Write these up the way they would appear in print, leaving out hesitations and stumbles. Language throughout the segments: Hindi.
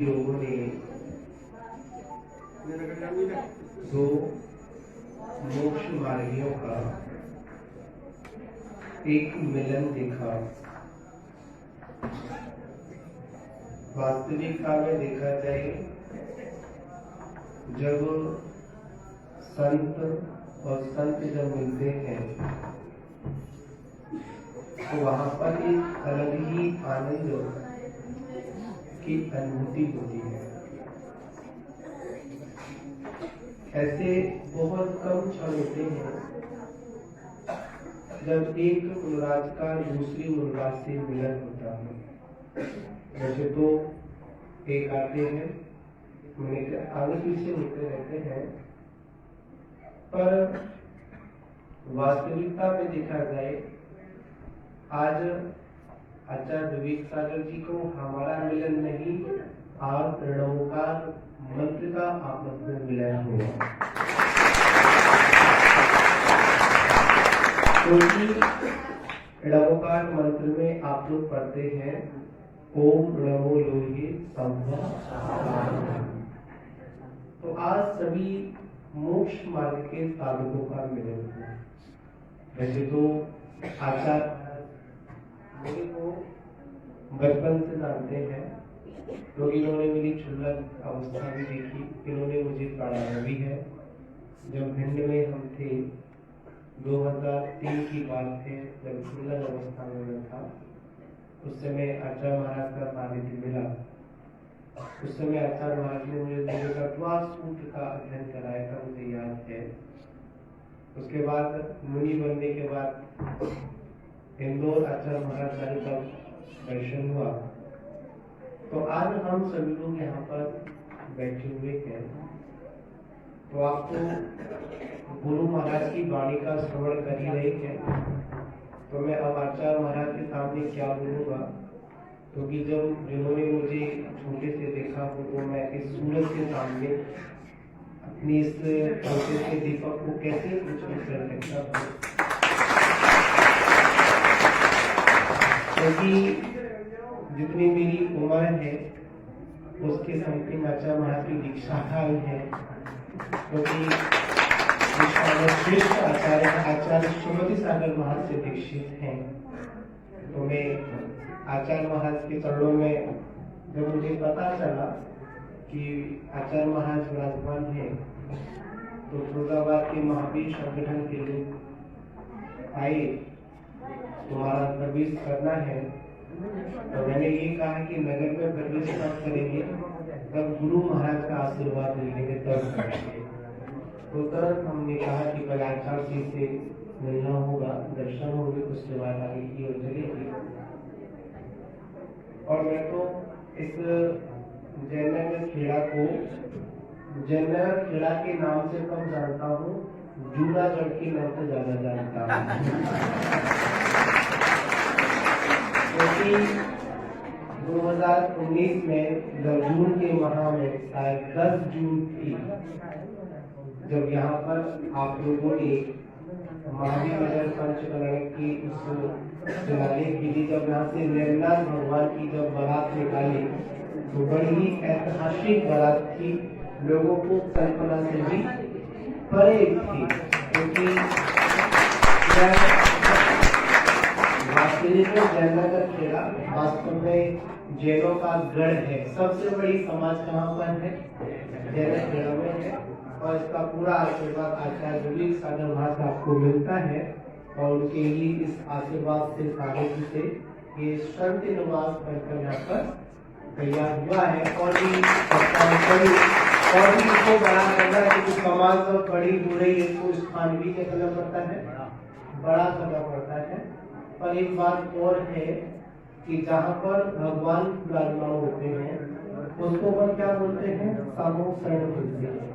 लोगों ने दो मोक्ष मार्गियों का एक मिलन देखा। वास्तविकता में देखा जाए, जब संत और संत जब मिलते हैं तो वहां पर एक अलग ही आनंद की अनुभूति होती है। ऐसे बहुत कम क्षण होते हैं जब एक मुनिराज का दूसरी मुनिराज से मिलन होता है। वैसे तो एक आते हैं, आगे पीछे होते रहते हैं, पर वास्तविकता में देखा जाए, आज आचार्य विवेक सागर जी को हमारा मिलन नहीं और प्रणवकार मंत्र का आपस में मिलन हुआ। क्योंकि प्रणवकार मंत्र में आप लोग पढ़ते हैं ओम नमो लोहे संभव। तो आज सभी मोक्ष मार्ग के साधकों का मिलन हुआ। वैसे तो आचार्य को बचपन से जानते हैं लोग, इन्होंने मेरी क्षुल्लक अवस्था भी देखी, इन्होंने मुझे पढ़ाया भी है। जब भिंड में हम थे, 2003 की बात है, जब क्षुल्लक अवस्था में मैं था, उस समय आचार्य महाराज का सानिध्य मिला। उस समय आचार्य महाराज ने मुझे दिव्यतत्त्वा सूत्र का अध्ययन कराया था, मुझे याद है। उसके बाद मुनि बनने के बाद इंदौर आचार्य महाराज का दर्शन हुआ। तो आज हम सभी लोग यहाँ पर बैठे हुए हैं, तो आपको गुरु महाराज की वाणी का श्रवण कर ही रहे हैं। तो मैं अब आचार्य महाराज के सामने क्या बोलूँगा, क्योंकि जब जिन्होंने मुझे छोटे से देखा हो, तो मैं इस सूरज के सामने अपनी इस छोटे से दीपक को कैसे कुछ कर सकता हूँ, क्योंकि जितनी मेरी उम्र है उसके समथिंग आचार्य महाराज की दीक्षा आई है। क्योंकि श्रेष्ठ आचार्य सुमति सागर महाराज से दीक्षित हैं। तो मैं आचार्य महाराज के चरणों में जब मुझे पता चला कि आचार्य महाराज विराजमान है, तो फिरोजाबाद के महावीर संगठन के लोग आए, तुम्हारा प्रवेश करना है। तो मैंने ये कहा कि नगर में प्रवेश कब करेंगे, तब गुरु महाराज का आशीर्वाद मिलेंगे तब करेंगे। तो तुरंत हमने कहा कि पहले आचार्य जी से मिलना होगा, दर्शन होंगे, उसके बाद आगे की ओर चलेंगे। और मैं तो इस जयनगर खेड़ा को जयनगर खेड़ा के नाम से कम जानता हूँ, जूनागढ़ के नाम से ज्यादा जानता हूँ। क्योंकि 2019 में जून के माह में शायद 10 जून थी, जब यहाँ पर आप लोगों ने महावीर नगर पंचकरण की उस शिलालेख की थी, जब यहाँ से नैननाथ भगवान की जब बारात निकाली, तो बड़ी ही ऐतिहासिक बारात थी, लोगों को कल्पना से भी परे थी। क्योंकि जयनगर खेड़ा वास्तव में जैनों का गढ़ है। सबसे बड़ी समाज कहाँ पर है? जयनगर खेड़ा में है। और इसका पूरा आशीर्वाद आचार्य विवेक सागर महाराज आपको मिलता है, और उनके ही इस आशीर्वाद से सानिध्य से ये संत निवास बनकर यहाँ पर तैयार हुआ है। और भी इसको बड़ा करना है, क्योंकि समाज सब बड़ी हो रही है, इसको स्थान भी करना पड़ता है, बड़ा करना पड़ता है। पर एक बात और है कि जहाँ पर भगवान विराजमान होते हैं, उसको पर क्या बोलते हैं? समूह शरण बोलते हैं।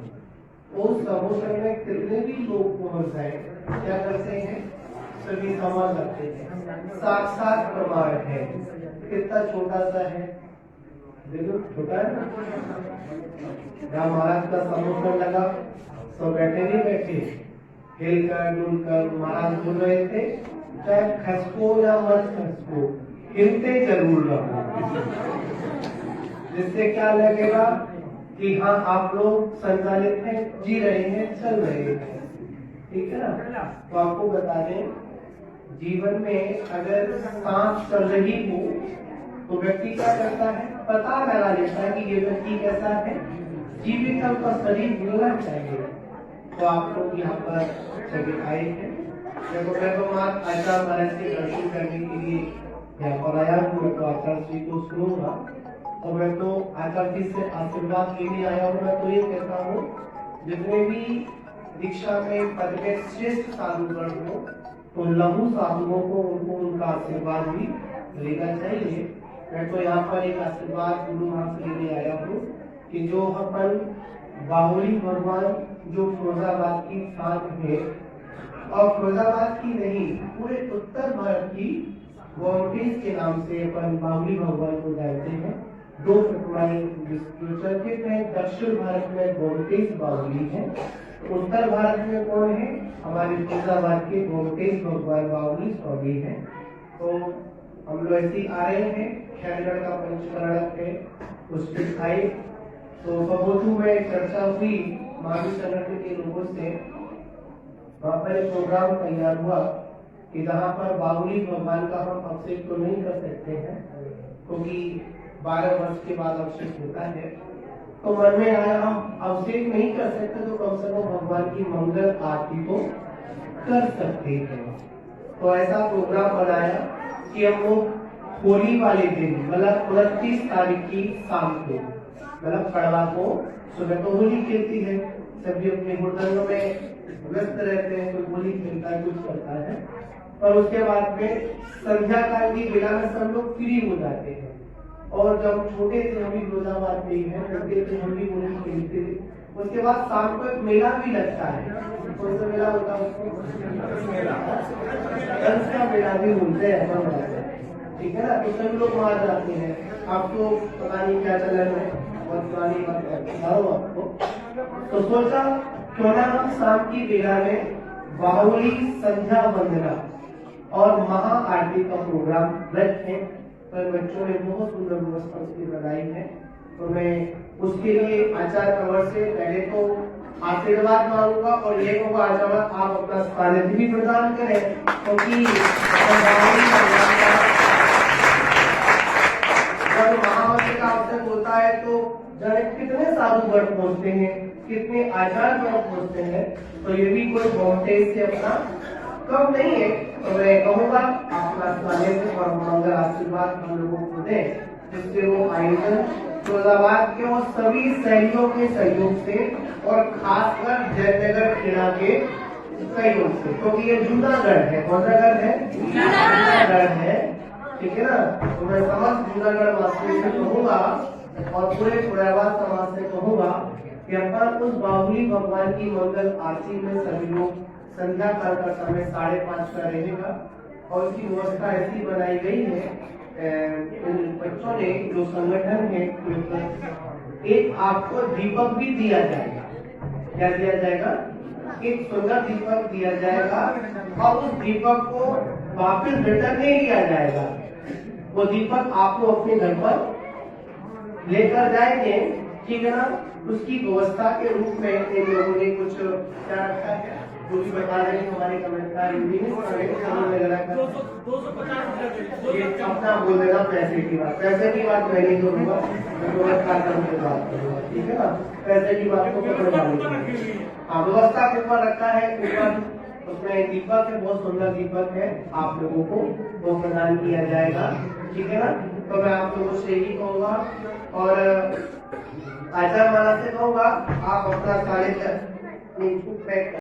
उस समूह शरण में कितने भी लोग पहुंच जाए, क्या करते हैं? सभी समान रखते हैं। साक्षात प्रमाण है। कितना छोटा सा है, देखो छोटा है ना। राम महाराज का समूह शरण लगा, तो बैठे नहीं बैठे, हिल कर डुल कर महाराज बोल रहे थे, चाहे खसको या मत खसको, हिलते जरूर रहो। जिससे क्या लगेगा कि हाँ आप लोग संचालित हैं, जी रहे हैं, चल रहे हैं। ठीक है ना। तो आपको बता दें, जीवन में अगर सांस चल रही हो तो व्यक्ति क्या करता है, पता लगा लेता है कि ये व्यक्ति कैसा है, जीवित का शरीर मिलना चाहिए। तो आप लोग यहाँ पर सभी आए हैं। मैं तो मात आचार्य महाराज के दर्शन करने के लिए यहाँ पर आया हूँ। मैं तो आचार्य जी को सुनूंगा और मैं तो आचार्य जी से आशीर्वाद के लिए आया हूँ। मैं तो ये कहता हूँ, जितने भी दीक्षा में पद में श्रेष्ठ साधुगण हो तो लघु साधुओं को उनको उनका आशीर्वाद भी लेना चाहिए। मैं तो यहाँ पर एक आशीर्वाद गुरु महाराज से लेने आया हूँ कि जो अपन बाहुली भगवान जो फिरोजाबाद की स्थान है, और फिरोजाबाद की नहीं पूरे उत्तर भारत की गोमटेज के नाम से अपन बाहुली भगवान को जानते हैं। दो प्रतिमाएं जो चर्चित है, दक्षिण भारत में गोमटेज बाहुली है, उत्तर भारत में कौन है, हमारे फिरोजाबाद के गोमटेज भगवान बाहुली स्वामी है। तो हम लोग ऐसे आ रहे हैं, खैरगढ़ का पंचकरण है उस पर आए तो बबोधू में चर्चा हुई मानव संगठन के लोगों से। वहाँ पर एक प्रोग्राम तैयार हुआ कि जहाँ पर बाहुली भगवान का हम अभिषेक तो नहीं कर सकते हैं क्योंकि 12 वर्ष के बाद अभिषेक होता है। तो मन में आया हम अभिषेक नहीं कर सकते तो कम से कम भगवान की मंगल आरती तो कर सकते हैं। तो ऐसा प्रोग्राम बनाया कि हम लोग होली वाले दिन मतलब 29 तारीख की शाम को, मतलब कड़वा को, सुबह तो होली खेलती है, सभी अपने हुड़दंग में व्यस्त रहते हैं, कोई होली खेलता है, कुछ करता है, और उसके बाद में संध्या काल की बेला में सब लोग फ्री हो जाते हैं। और जब छोटे थे हम भी फिरोजाबाद में ही हैं, करते थे हम भी होली खेलते थे। उसके बाद शाम को एक मेला भी लगता है, कौन सा मेला होता है उसको, कंस का मेला भी बोलते हैं, ठीक है ना। तो सभी लोग वहां जाते हैं। आपको पता नहीं क्या चलन है, बहुत पुरानी बात बता रहा हूँ आपको। तो सोचा क्यों ना हम शाम की बेला में बाहुली संध्या वंदना और महा आरती का प्रोग्राम रखें। पर बच्चों ने बहुत सुंदर व्यवस्था उसकी लगाई है। तो मैं उसके लिए आचार्य कंवर से पहले तो आशीर्वाद मांगूंगा और ये कहूँगा आचार्य आप अपना सानिध्य भी प्रदान करें, क्योंकि जब महामंत्र का अवसर होता है तो जाने कितने साधुगण पहुंचते हैं, कितने आचार्य पहुंचते हैं। तो ये भी कोई गोमटेज से अपना कम नहीं है। तो मैं कहूँगा अपना सानिध्य और मंगल आशीर्वाद हम लोगों को दें, जिससे वो आयोजन फिरोजाबाद के और सभी सहयोगियों के सहयोग से और खासकर जयनगर खेड़ा के सहयोग से, क्योंकि ये जूनागढ़ है। कौन सा गढ़ है? जूनागढ़ है, ठीक है ना। तो मैं समस्त जूनागढ़ वासियों से कहूँगा और पूरे फिरोजाबाद समाज से कहूँगा कि अपन उस बाहुली भगवान की मंगल आरती में सभी लोग संध्या काल का समय 5:30 का रहेगा और उसकी व्यवस्था ऐसी बनाई गई है। बच्चों ने जो संगठन है, एक आपको दीपक भी दिया जाएगा। क्या दिया जाएगा? एक सुंदर दीपक दिया जाएगा और उस दीपक को वापस रिटर्न नहीं लिया जाएगा। वो दीपक आपको अपने घर पर लेकर जाएंगे, ठीक है ना। उसकी व्यवस्था के रूप में इन लोगों ने कुछ क्या रखा है, जो भी बता रहे हैं हमारे कमेंटकार अपना बोल देना। पैसे की बात मैं नहीं करूँगा, मैं व्यवस्था करने की बात करूँगा, ठीक है ना। पैसे की बात को पकड़वा लीजिए। हाँ, व्यवस्था के ऊपर रखा है, ऊपर उसमें दीपक है, बहुत सुंदर दीपक है, आप लोगों को वो प्रदान किया जाएगा, ठीक है ना। तो मैं आप लोगों से यही कहूँगा और आचार्य महाराज से कहूँगा आप अपना सारे